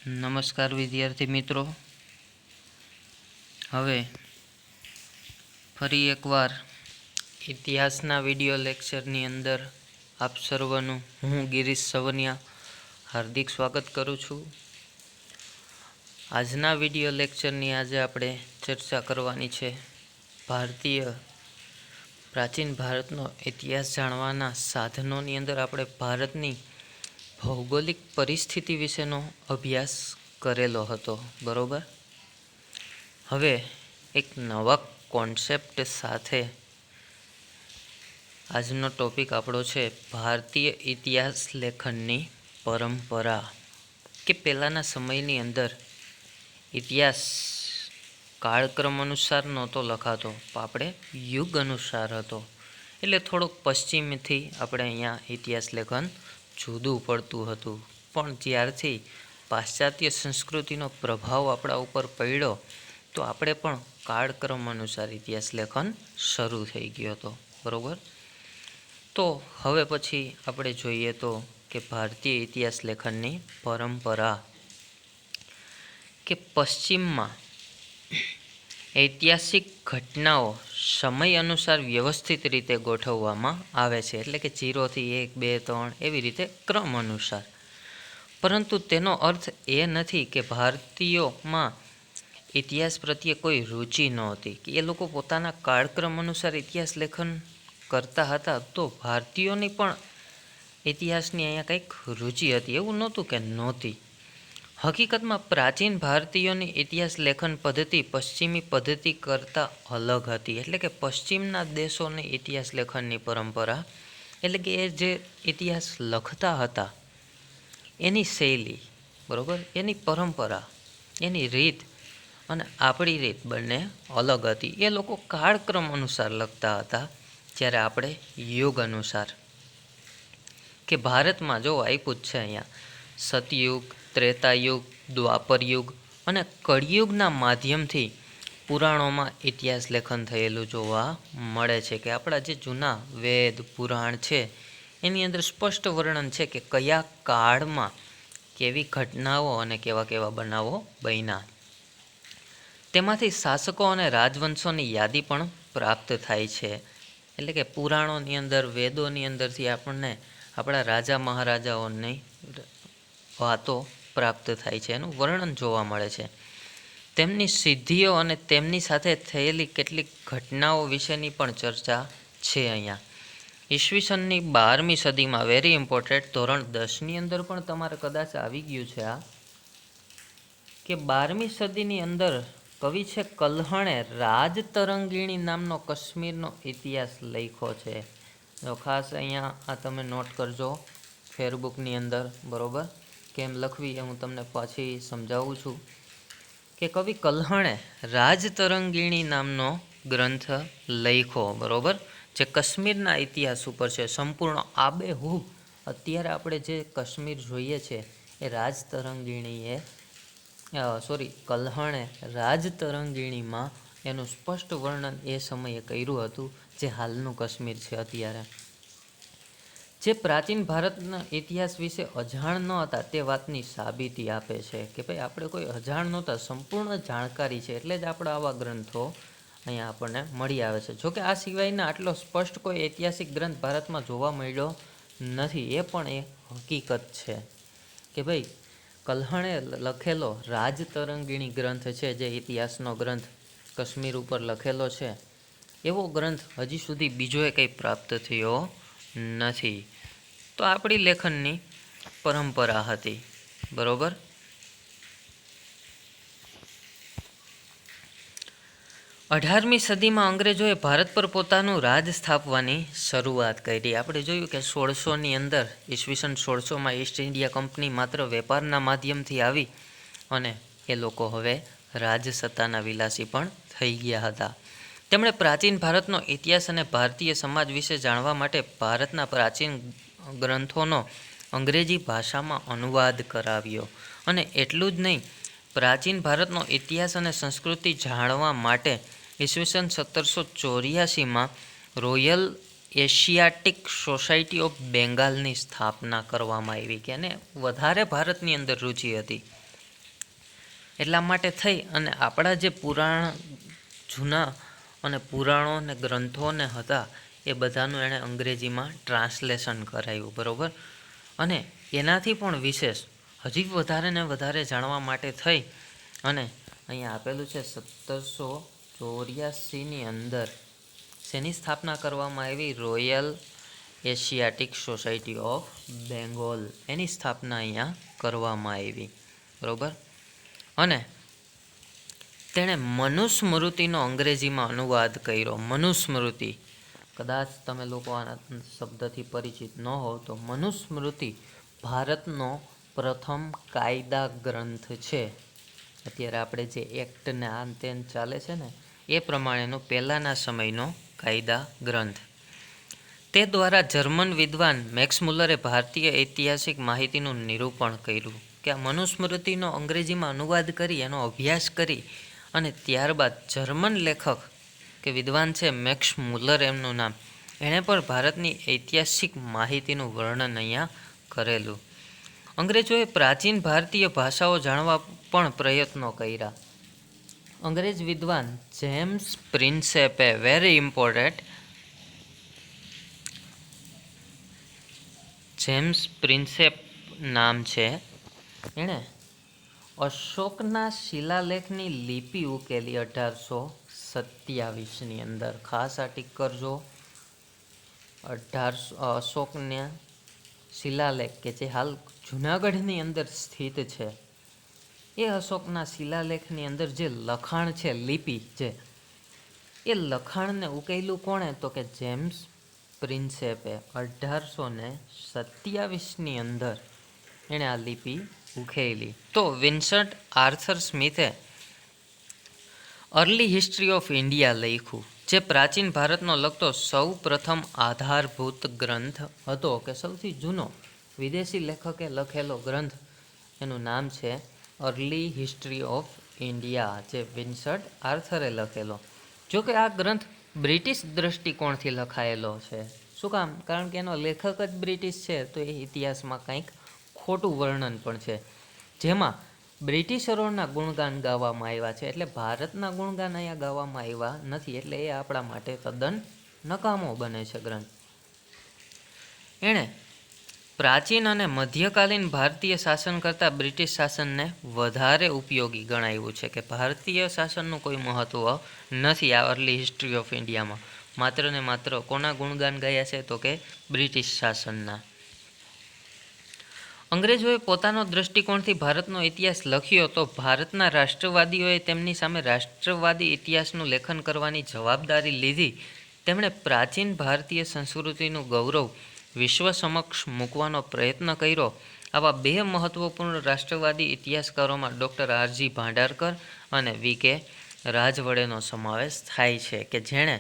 નમસ્કાર વિદ્યાર્થી મિત્રો, હવે ફરી એકવાર ઇતિહાસના વિડિયો લેક્ચરની અંદર આપ સર્વનું હું ગિરીશ સવનિયા હાર્દિક સ્વાગત કરું છું। આજના વિડિયો લેક્ચરની આજે આપણે ચર્ચા કરવાની છે પ્રાચીન ભારતનો ઇતિહાસ જાણવાના સાધનોની અંદર આપણે ભારતની ભૌગોલિક પરિસ્થિતિ વિશેનો અભ્યાસ કરેલો હતો, બરોબર। હવે એક નવા કોન્સેપ્ટ સાથે આજનો ટોપિક આપણો છે ભારતીય ઇતિહાસ લેખનની પરંપરા, કે પહેલાંના સમયની અંદર ઇતિહાસ કાળક્રમ અનુસાર નહોતો લખાતો, આપણે યુગ અનુસાર હતો, એટલે થોડુંક પશ્ચિમથી આપણે અહીંયા ઇતિહાસ લેખન જુદું પડતું હતું। પણ જ્યારથી પાશ્ચાત્ય સંસ્કૃતિનો પ્રભાવ આપણા ઉપર પડ્યો તો આપણે પણ કાળક્રમ અનુસાર ઇતિહાસ લેખન શરૂ થઈ ગયો હતો, બરાબર। તો હવે પછી આપણે જોઈએ તો કે ભારતીય ઇતિહાસ લેખનની પરંપરા, કે પશ્ચિમમાં ઐતિહાસિક ઘટનાઓ સમય અનુસાર વ્યવસ્થિત રીતે ગોઠવવામાં આવે છે, એટલે કે 0થી 1, 2, 3 એવી રીતે ક્રમ અનુસાર। પરંતુ તેનો અર્થ એ નથી કે ભારતીયોમાં ઇતિહાસ પ્રત્યે કોઈ રુચિ નહોતી, કે એ લોકો પોતાના કાળક્રમ અનુસાર ઇતિહાસ લેખન કરતા હતા, તો ભારતીયોની પણ ઇતિહાસની અહીંયા કંઈક રુચિ હતી, એવું નહોતું કે નહોતી। હકીકતમાં પ્રાચીન ભારતીયોની ઇતિહાસ લેખન પદ્ધતિ પશ્ચિમી પદ્ધતિ કરતાં અલગ હતી, એટલે કે પશ્ચિમના દેશોની ઇતિહાસ લેખનની પરંપરા, એટલે કે એ જે ઇતિહાસ લખતા હતા એની શૈલી, બરાબર, એની પરંપરા, એની રીત અને આપણી રીત બંને અલગ હતી। એ લોકો કાળક્રમ અનુસાર લખતા હતા, જ્યારે આપણે યુગ અનુસાર, કે ભારતમાં જો આપ્યું જ છે અહીંયા સતયુગ, ત્રેતાયુગ, દ્વાપરયુગ અને કળિયુગના માધ્યમથી પુરાણોમાં ઇતિહાસ લેખન થયેલું જોવા મળે છે, કે આપણા જે જૂના વેદ પુરાણ છે એની અંદર સ્પષ્ટ વર્ણન છે કે કયા કાળમાં કેવી ઘટનાઓ અને કેવા કેવા બનાવો બન્યા। તેમાંથી શાસકો અને રાજવંશોની યાદી પણ પ્રાપ્ત થાય છે, એટલે કે પુરાણોની અંદર, વેદોની અંદરથી આપણને આપણા રાજા મહારાજાઓની વાતો પ્રાપ્ત થાય છે, એનું વર્ણન જોવા મળે છે। તેમની સિદ્ધિઓ અને તેમની સાથે થયેલી કેટલીક ઘટનાઓ વિશેની પણ ચર્ચા છે અહીંયા। ઈસવીસનની 12મી સદીમાં, વેરી ઇમ્પોર્ટન્ટ, ધોરણ 10ની અંદર પણ તમારે કદાચ આવી ગયું છે આ, કે 12મી સદીની અંદર કવિ છે કલ્હણે રાજતરંગીણી નામનો કાશ્મીરનો ઇતિહાસ લખ્યો છે। જો ખાસ અહીંયા આ તમે નોટ કરજો ફેરબુકની અંદર, બરાબર, કેમ લખવી એ હું તમને પાછી સમજાવું છું, કે કવિ કલ્હણે રાજતરંગીણી નામનો ગ્રંથ લખ્યો, બરાબર, જે કાશ્મીરના ઇતિહાસ ઉપર છે, સંપૂર્ણ આબેહૂબ અત્યારે આપણે જે કાશ્મીર જોઈએ છે એ રાજતરંગીણીએ કલ્હણે રાજતરંગીણીમાં એનું સ્પષ્ટ વર્ણન એ સમયે કર્યું હતું, જે હાલનું કાશ્મીર છે અત્યારે। જે પ્રાચીન ભારતના ઇતિહાસ વિશે અજાણ ન હતા તે વાતની સાબિતી આપે છે, કે ભાઈ આપણે કોઈ અજાણ નહોતા, સંપૂર્ણ જાણકારી છે, એટલે જ આપણા આવા ગ્રંથો અહીંયા આપણને મળી આવે છે। જોકે આ સિવાયના આટલો સ્પષ્ટ કોઈ ઐતિહાસિક ગ્રંથ ભારતમાં જોવા મળ્યો નથી, એ પણ એ હકીકત છે, કે ભાઈ કલ્હણે લખેલો રાજતરંગીણી ગ્રંથ છે, જે ઇતિહાસનો ગ્રંથ કાશ્મીર ઉપર લખેલો છે, એવો ગ્રંથ હજી સુધી બીજોએ કંઈ પ્રાપ્ત થયો નથી। તો આપણી લેખનની પરંપરા હતી, બરાબર। 18મી સદીમાં અંગ્રેજોએ ભારત પર પોતાનું રાજ સ્થાપવાની શરૂઆત કરી। આપણે જોયું કે 1600ની અંદર, ઈસવીસન 1600માં ઈસ્ટ ઇન્ડિયા કંપની માત્ર વેપારના માધ્યમથી આવી અને એ લોકો હવે રાજસત્તાના વિલાસી પણ થઈ ગયા હતા। તેમણે પ્રાચીન ભારતનો ઇતિહાસ અને ભારતીય સમાજ વિશે જાણવા માટે ભારતના પ્રાચીન ગ્રંથોનો અંગ્રેજી ભાષામાં અનુવાદ કરાવ્યો, અને એટલું જ નહીં, પ્રાચીન ભારતનો ઇતિહાસ અને સંસ્કૃતિ જાણવા માટે ઈસવીસન 1784માં રોયલ એશિયાટિક સોસાયટી ઓફ બેંગાલની સ્થાપના કરવામાં આવી, કે એને વધારે ભારતની અંદર રુચિ હતી, એટલા માટે થઈ અને આપણા જે જૂના અને પુરાણો અને ગ્રંથોને હતા એ બધાનું એણે અંગ્રેજીમાં ટ્રાન્સલેશન કરાવ્યું, બરાબર. અને એનાથી પણ વિશેષ હજી વધારે ને વધારે જાણવા માટે થઈ અને અહીંયા આપેલું છે 1784ની અંદર શેની સ્થાપના કરવામાં આવી? Royal Asiatic Society of Bengal, એની સ્થાપના અહીંયા કરવામાં આવી, બરાબર. અને તેણે મનુસ્મૃતિનો અંગ્રેજીમાં અનુવાદ કર્યો. મનુસ્મૃતિ, કદાચ તમે લોકો આના શબ્દથી પરિચિત ન હો તો મનુસ્મૃતિ ભારતનો પ્રથમ કાયદા ગ્રંથ છે. અત્યારે આપણે જે એક્ટને આ તેન ચાલે છે ને એ પ્રમાણેનો પહેલાંના સમયનો કાયદા ગ્રંથ. તે દ્વારા જર્મન વિદ્વાન મેક્સ મુલરે ભારતીય ઐતિહાસિક માહિતીનું નિરૂપણ કર્યું કે આ મનુસ્મૃતિનો અંગ્રેજીમાં અનુવાદ કરી એનો અભ્યાસ કરી અને ત્યારબાદ જર્મન લેખક કે વિદ્વાન છે મેક્સ મુલર એમનું નામ, એણે પણ ભારતની ઐતિહાસિક માહિતીનું વર્ણન અહીંયા કરેલું. અંગ્રેજોએ પ્રાચીન ભારતીય ભાષાઓ જાણવા પણ પ્રયત્નો કર્યા. અંગ્રેજ વિદ્વાન જેમ્સ પ્રિન્સેપે, વેરી ઇમ્પોર્ટન્ટ, જેમ્સ પ્રિન્સેપ નામ છે, એણે અશોકના શિલાલેખની લિપિ ઉકેલી 1827ની અંદર. ખાસ આ ટીક કરજો, 1800 અશોકના શિલાલેખ કે જે હાલ જૂનાગઢની અંદર સ્થિત છે એ અશોકના શિલાલેખની અંદર જે લખાણ છે, લિપિ જે એ લખાણને ઉકેલું કોણે? તો કે જેમ્સ પ્રિન્સેપે 1827ની અંદર એણે આ લિપિ ઉકેલી. તો વિન્સન્ટ આર્થર સ્મિથે અર્લી હિસ્ટ્રી ઓફ ઇન્ડિયા લખ્યું, જે પ્રાચીન ભારતનો લગતો સૌ પ્રથમ આધારભૂત ગ્રંથ હતો કે સૌથી જૂનો વિદેશી લેખકે લખેલો ગ્રંથ, એનું નામ છે અર્લી હિસ્ટ્રી ઓફ ઇન્ડિયા, જે વિન્સન્ટ આર્થરે લખેલો. જો કે આ ગ્રંથ બ્રિટિશ દ્રષ્ટિકોણથી લખાયેલો છે. શું કામ? કારણ કે એનો લેખક જ બ્રિટિશ છે, તો એ ઇતિહાસમાં કંઈક ખોટું વર્ણન પણ છે, જેમાં બ્રિટિશરોના ગુણગાન ગાવામાં આવ્યા છે. એટલે ભારતના ગુણગાન અહીંયા ગાવામાં આવ્યા નથી, એટલે એ આપણા માટે તદ્દન નકામો બને છે ગ્રંથ. એણે પ્રાચીન અને મધ્યકાલીન ભારતીય શાસન કરતાં બ્રિટિશ શાસનને વધારે ઉપયોગી ગણાવ્યું છે, કે ભારતીય શાસનનું કોઈ મહત્ત્વ નથી આ અર્લી હિસ્ટ્રી ઓફ ઇન્ડિયામાં. માત્ર ને માત્ર કોના ગુણગાન ગાયા છે? તો કે બ્રિટિશ શાસનના. અંગ્રેજોએ પોતાનો દૃષ્ટિકોણથી ભારતનો ઇતિહાસ લખ્યો તો ભારતના રાષ્ટ્રવાદીઓએ તેમની સામે રાષ્ટ્રવાદી ઇતિહાસનું લેખન કરવાની જવાબદારી લીધી. તેમણે પ્રાચીન ભારતીય સંસ્કૃતિનું ગૌરવ વિશ્વ સમક્ષ મૂકવાનો પ્રયત્ન કર્યો. આવા બે મહત્વપૂર્ણ રાષ્ટ્રવાદી ઇતિહાસકારોમાં ડૉક્ટર આરજી ભાંડારકર અને વી.કે. રાજવડેનો સમાવેશ થાય છે, કે જેણે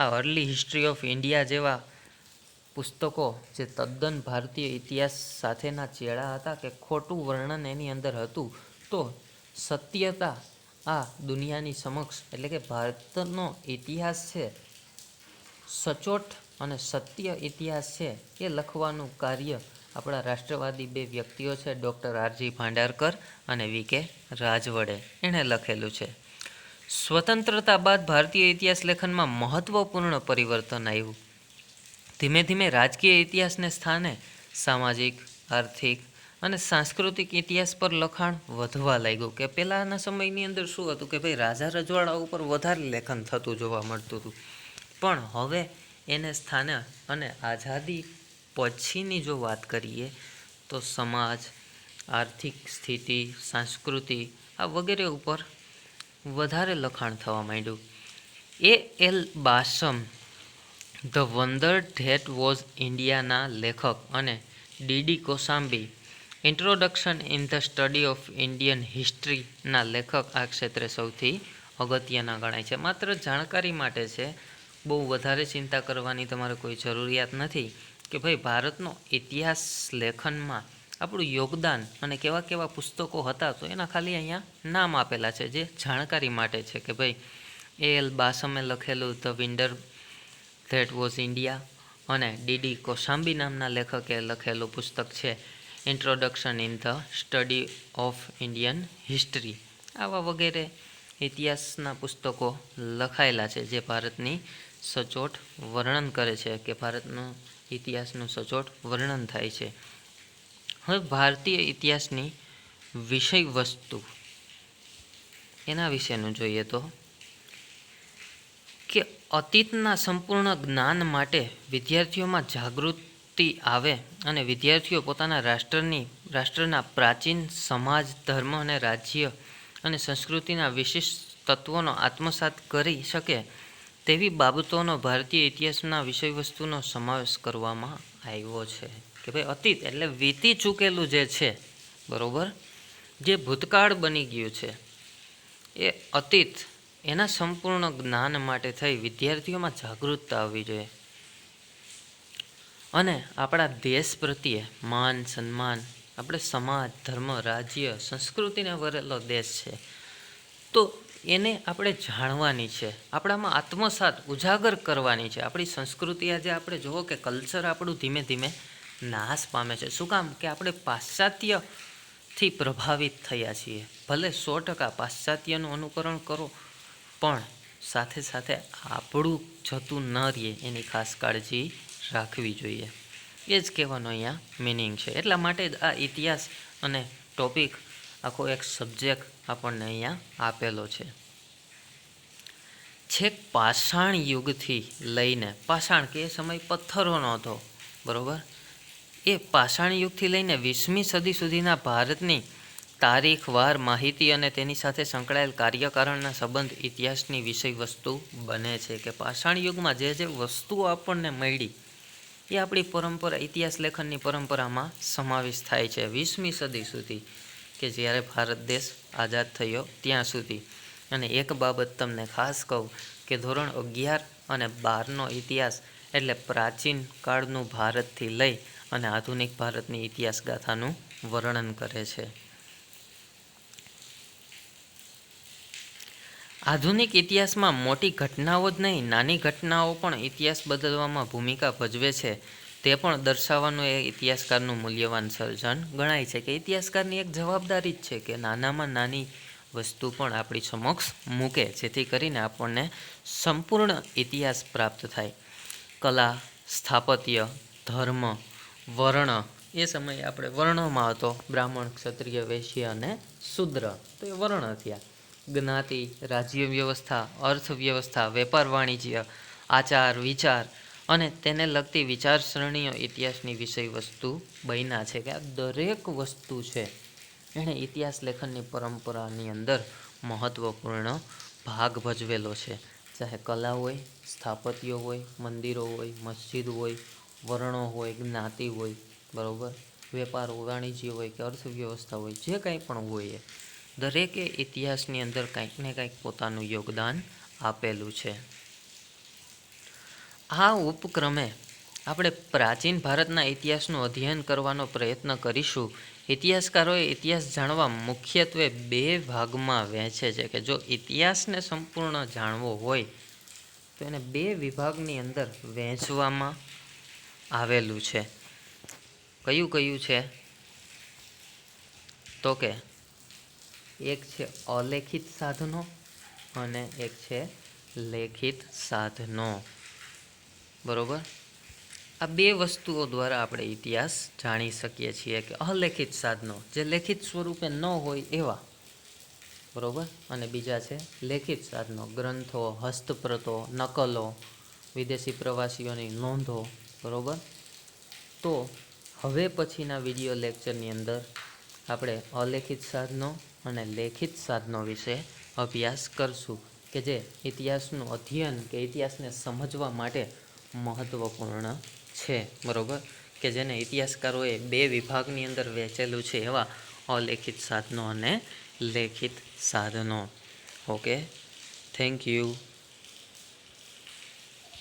આ અર્લી હિસ્ટ્રી ઓફ ઇન્ડિયા જેવા પુસ્તકો જે તદ્દન ભારતીય ઇતિહાસ સાથેના ચેડા હતા, કે ખોટું વર્ણન એની અંદર હતું, તો સત્યતા આ દુનિયાની સમક્ષ, એટલે કે ભારતનો ઇતિહાસ છે સચોટ અને સત્ય ઇતિહાસ છે એ લખવાનું કાર્ય આપણા રાષ્ટ્રવાદી બે વ્યક્તિઓ છે, ડૉક્ટર આરજી ભાંડારકર અને વી.કે. રાજવડે, એણે લખેલું છે. સ્વતંત્રતા બાદ ભારતીય ઇતિહાસ લેખનમાં મહત્વપૂર્ણ પરિવર્તન આવ્યું. ધીમે ધીમે રાજકીય ઇતિહાસને સ્થાને સામાજિક, આર્થિક અને સાંસ્કૃતિક ઇતિહાસ પર લખાણ વધવા લાગ્યું. કે પહેલાંના સમયની અંદર શું હતું કે ભાઈ રાજા રજવાડા ઉપર વધારે લેખન થતું જોવા મળતું હતું, પણ હવે એને સ્થાને અને આઝાદી પછીની જો વાત કરીએ તો સમાજ, આર્થિક સ્થિતિ, સંસ્કૃતિ આ વગેરે ઉપર વધારે લખાણ થવા માંડ્યું. A L. Basham the wonder that was ઇન્ડિયાના લેખક અને D D. Kosambi introduction in the study of Indian હિસ્ટ્રીના લેખક આ ક્ષેત્રે સૌથી અગત્યના ગણાય છે. માત્ર જાણકારી માટે છે, બહુ વધારે ચિંતા કરવાની તમારે કોઈ જરૂરિયાત નથી કે ભાઈ ભારતનો ઇતિહાસ લેખનમાં આપણું યોગદાન અને કેવા કેવા પુસ્તકો હતા, તો એના ખાલી અહીંયા નામ આપેલા છે જે જાણકારી માટે છે. કે ભાઈ એ.એલ. બાસમે લખેલું ધ વિન્ડર ધેટ વોઝ ઇન્ડિયા અને ડી.ડી. કોસાંબી નામના લેખકે લખેલું પુસ્તક છે introduction in the study of Indian history. આવા વગેરે ઇતિહાસના પુસ્તકો લખાયેલા છે જે ભારતની સચોટ વર્ણન કરે છે કે ભારતનો ઇતિહાસનું સચોટ વર્ણન થાય છે. હવે ભારતીય ઇતિહાસની વિષય વસ્તુ એના વિશેનું જોઈએ તો કે અતીતના સંપૂર્ણ જ્ઞાન માટે વિદ્યાર્થીઓમાં જાગૃતિ આવે અને વિદ્યાર્થીઓ પોતાના રાષ્ટ્રના પ્રાચીન સમાજ, ધર્મ અને રાજ્ય અને સંસ્કૃતિના વિશિષ્ટ તત્વોનો આત્મસાત કરી શકે તેવી બાબતોનો ભારતીય ઇતિહાસના વિષયવસ્તુનો સમાવેશ કરવામાં આવ્યો છે. કે ભાઈ અતીત એટલે વીતી ચૂકેલું જે છે, બરાબર, જે ભૂતકાળ બની ગયું છે એ અતીત, એના સંપૂર્ણ જ્ઞાન માટે થઈ વિદ્યાર્થીઓમાં જાગૃતતા આવવી જોઈએ અને આપણા દેશ પ્રત્યે માન સન્માન, આપણે સમાજ, ધર્મ, રાજ્ય, સંસ્કૃતિને વરેલો દેશ છે તો એને આપણે જાણવાની છે, આપણામાં આત્મસાત ઉજાગર કરવાની છે. આપણી સંસ્કૃતિ આજે આપણે જુઓ કે કલ્ચર આપણું ધીમે ધીમે નાશ પામે છે. શું કામ? કે આપણે પાશ્ચાત્યથી પ્રભાવિત થયા છીએ. ભલે 100% પાશ્ચાત્યનું અનુકરણ કરો પણ સાથે સાથે આપણું જતું ન રહે એની ખાસ કાળજી રાખવી જોઈએ. એ જ કહેવાનો અહીંયા મિનિંગ છે. એટલા માટે જ આ ઇતિહાસ અને ટોપિક આખો એક સબ્જેક્ટ આપણને અહીંયા આપેલો છે. છેક પાષાણ યુગથી લઈને, પાષાણ કે એ સમય પથ્થરોનો હતો, બરાબર, એ પાષાણ યુગથી લઈને 20મી સદી સુધીના ભારતની તારીખ, વાર, માહિતી અને તેની સાથે સંકળાયેલ કાર્યકારણના સંબંધ ઇતિહાસની વિષય વસ્તુ બને છે. કે પાષાણ યુગમાં જે જે વસ્તુઓ આપણને મળી એ આપણી પરંપરા, ઇતિહાસ લેખનની પરંપરામાં સમાવેશ થાય છે 20મી સદી સુધી, કે જ્યારે ભારત દેશ આઝાદ થયો ત્યાં સુધી. અને એક બાબત તમને ખાસ કહું કે ધોરણ 11 અને 12નો ઇતિહાસ એટલે પ્રાચીન કાળનું ભારતથી લઈ અને આધુનિક ભારતની ઇતિહાસ ગાથાનું વર્ણન કરે છે. આધુનિક ઇતિહાસમાં મોટી ઘટનાઓ જ નહીં, નાની ઘટનાઓ પણ ઇતિહાસ બદલવામાં ભૂમિકા ભજવે છે તે પણ દર્શાવવાનું એ ઇતિહાસકારનું મૂલ્યવાન સર્જન ગણાય છે. કે ઇતિહાસકારની એક જવાબદારી જ છે કે નાનામાં નાની વસ્તુ પણ આપણી સમક્ષ મૂકે જેથી કરીને આપણને સંપૂર્ણ ઇતિહાસ પ્રાપ્ત થાય. કલા, સ્થાપત્ય, ધર્મ, વર્ણ, એ સમયે આપણે વર્ણોમાં હતો બ્રાહ્મણ, ક્ષત્રિય, વૈશ્ય અને શૂદ્ર, તો એ વર્ણ થયા. જ્ઞાતિ, રાજ્ય વ્યવસ્થા, અર્થવ્યવસ્થા, વેપાર વાણિજ્ય, આચાર વિચાર અને તેને લગતી વિચારસરણીઓ ઇતિહાસની વિષય વસ્તુ બન્યા છે. કે આ દરેક વસ્તુ છે એણે ઇતિહાસ લેખનની પરંપરાની અંદર મહત્ત્વપૂર્ણ ભાગ ભજવેલો છે. ચાહે કલા હોય, સ્થાપત્ય હોય, મંદિરો હોય, મસ્જિદ હોય, વર્ણો હોય, જ્ઞાતિ હોય, બરાબર, વેપાર વાણિજ્ય હોય કે અર્થવ્યવસ્થા હોય, જે કંઈ પણ હોય એ દરેકે ઇતિહાસની અંદર કંઈક ને કંઈક પોતાનું યોગદાન આપેલું છે. આ ઉપક્રમે આપણે પ્રાચીન ભારતના ઇતિહાસનું અધ્યયન કરવાનો પ્રયત્ન કરીશું. ઇતિહાસકારોએ ઇતિહાસ જાણવા મુખ્યત્વે 2 ભાગમાં વહેંચે છે. કે જો ઇતિહાસને સંપૂર્ણ જાણવો હોય તો એને 2 વિભાગની અંદર વહેંચવામાં આવેલું છે. કયું કયું છે? તો કે એક છે અલેખિત સાધનો અને એક છે લેખિત સાધનો, બરાબર. આ 2 વસ્તુઓ દ્વારા આપણે ઇતિહાસ જાણી શકીએ છીએ. કે અલેખિત સાધનો જે લેખિત સ્વરૂપે ન હોય એવા, બરાબર, અને બીજા છે લેખિત સાધનો, ગ્રંથો, હસ્તપ્રતો, નકલો, વિદેશી પ્રવાસીઓની નોંધો, બરાબર. તો હવે પછીના વિડીયો લેક્ચરની અંદર આપણે અલેખિત સાધનો અને લેખિત સાધનો વિશે અભ્યાસ કરશું કે જે ઇતિહાસનું અધ્યયન કે ઇતિહાસને સમજવા માટે મહત્ત્વપૂર્ણ છે, બરાબર. કે જેને ઇતિહાસકારોએ 2 વિભાગની અંદર વહેંચેલું છે એવા અલેખિત સાધનો અને લેખિત સાધનો. Okay, thank you.